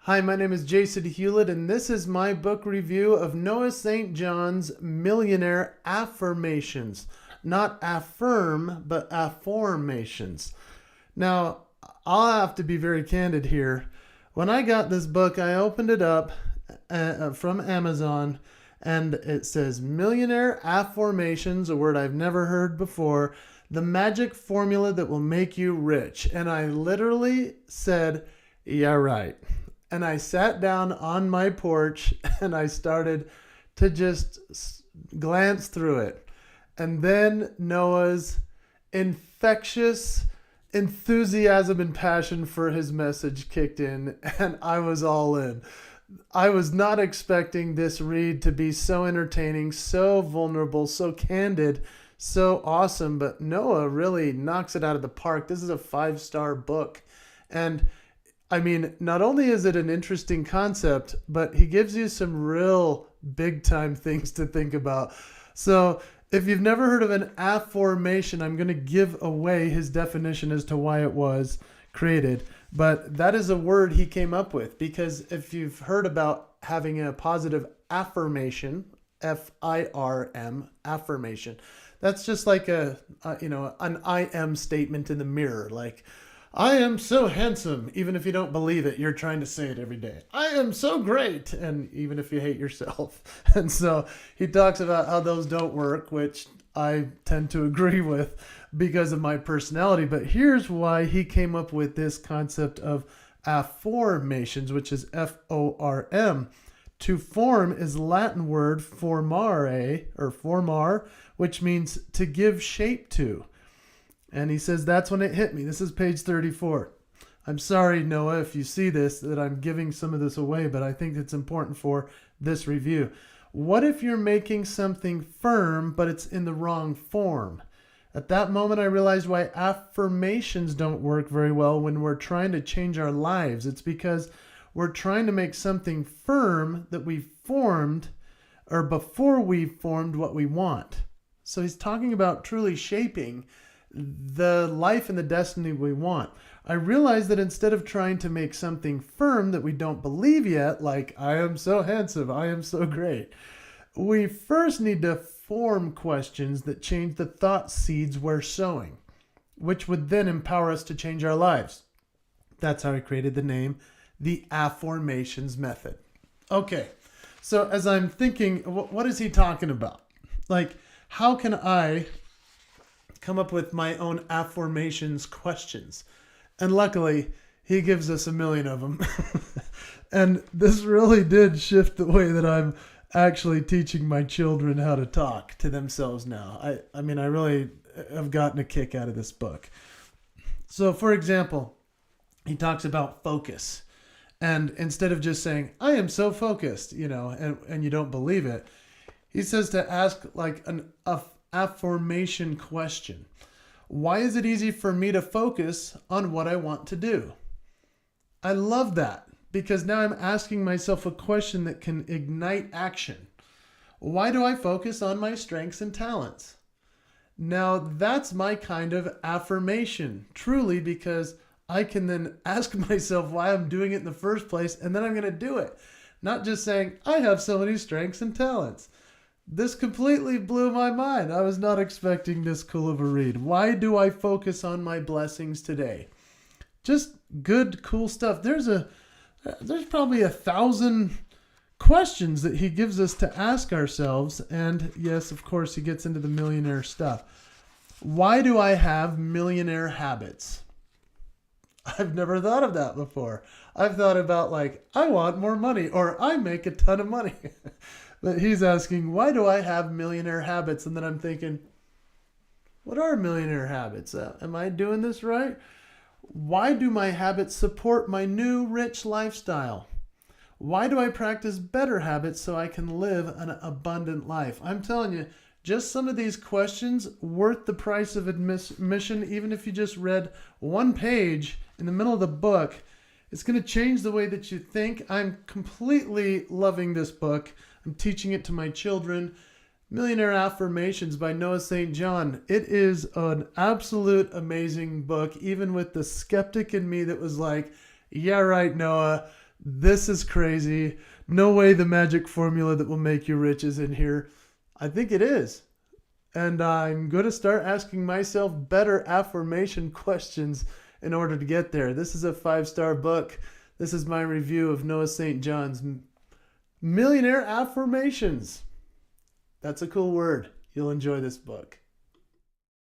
Hi, my name is Jason Hewlett, and this is my book review of Noah St. John's Millionaire Affirmations. Not affirm, but Afformations. Now, I'll have to be very candid here. When I got this book, I opened it up from Amazon, and it says Millionaire Afformations, a word I've never heard before, the magic formula that will make you rich. And I literally said, yeah, right. And I sat down on my porch and I started to just glance through it. And then Noah's infectious enthusiasm and passion for his message kicked in, and I was all in. I was not expecting this read to be so entertaining, so vulnerable, so candid, so awesome, but Noah really knocks it out of the park. This is a 5-star book. And I mean, not only is it an interesting concept, but he gives you some real big time things to think about. So if you've never heard of an affirmation, I'm going to give away his definition as to why it was created. But that is a word he came up with, because if you've heard about having a positive affirmation, F-I-R-M, affirmation, that's just like an I am statement in the mirror, like, I am so handsome. Even if you don't believe it, you're trying to say it every day. I am so great. And even if you hate yourself. And so he talks about how those don't work, which I tend to agree with because of my personality. But here's why he came up with this concept of afformations, which is F-O-R-M. To form is Latin word formare, or formar, which means to give shape to. And he says, that's when it hit me. This is page 34. I'm sorry, Noah, if you see this, that I'm giving some of this away, but I think it's important for this review. What if you're making something firm, but it's in the wrong form? At that moment, I realized why affirmations don't work very well when we're trying to change our lives. It's because we're trying to make something firm that we formed, or before we formed what we want. So he's talking about truly shaping the life and the destiny we want. I realized that instead of trying to make something firm that we don't believe yet, like I am so handsome, I am so great, we first need to form questions that change the thought seeds we're sowing, which would then empower us to change our lives. That's how I created the name, the Afformations Method. Okay, so as I'm thinking, what is he talking about? Like, how can I come up with my own affirmations questions? And luckily, he gives us 1 million of them. And this really did shift the way that I'm actually teaching my children how to talk to themselves now. I mean, I really have gotten a kick out of this book. So, for example, he talks about focus. And instead of just saying, I am so focused, and you don't believe it, he says to ask like an affirmation question. Why is it easy for me to focus on what I want to do? I love that, because now I'm asking myself a question that can ignite action. Why do I focus on my strengths and talents? Now that's my kind of affirmation, truly, because I can then ask myself why I'm doing it in the first place, and then I'm going to do it. Not just saying, I have so many strengths and talents. This completely blew my mind. I was not expecting this cool of a read. Why do I focus on my blessings today? Just good, cool stuff. There's probably 1,000 questions that he gives us to ask ourselves. And yes, of course, he gets into the millionaire stuff. Why do I have millionaire habits? I've never thought of that before. I've thought about like, I want more money, or I make a ton of money. But he's asking, why do I have millionaire habits? And then I'm thinking, what are millionaire habits? Am I doing this right? Why do my habits support my new rich lifestyle? Why do I practice better habits so I can live an abundant life? I'm telling you, just some of these questions worth the price of admission. Even if you just read one page in the middle of the book, it's going to change the way that you think. I'm completely loving this book. I'm teaching it to my children. Millionaire Affirmations by Noah St. John. It is an absolute amazing book, even with the skeptic in me that was like, yeah, right, Noah, This is crazy. No way the magic formula that will make you rich is in here. I think it is. And I'm going to start asking myself better affirmation questions in order to get there. This is a 5-star book. This is my review of Noah St. John's Millionaire Affirmations. That's a cool word. You'll enjoy this book.